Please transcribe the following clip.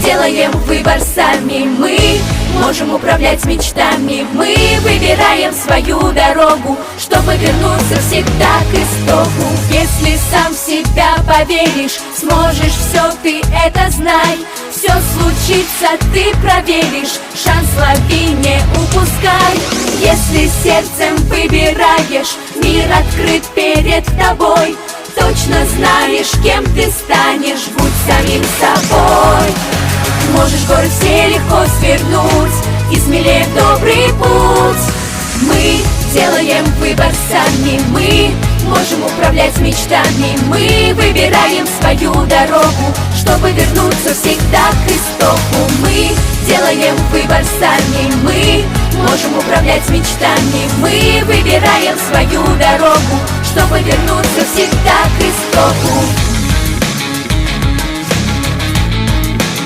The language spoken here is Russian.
делаем выбор сами. Мы можем управлять мечтами. Мы выбираем свою дорогу, чтобы вернуться всегда к истоку. Если сам в себя поверишь, сможешь все, ты это знай. Все случится, ты проверишь, шанс лови, не упускай. Если сердцем выбираешь, мир открыт перед тобой. Точно знаешь, кем ты станешь, будь самим собой. Можешь горы все легко свернуть и смелее в добрый путь. Мы делаем выбор сами. Мы можем управлять мечтами. Мы выбираем свою дорогу, чтобы вернуться всегда к истоку. Мы делаем выбор сами. Мы можем управлять мечтами. Мы выбираем свою дорогу, чтобы вернуться всегда к истоку.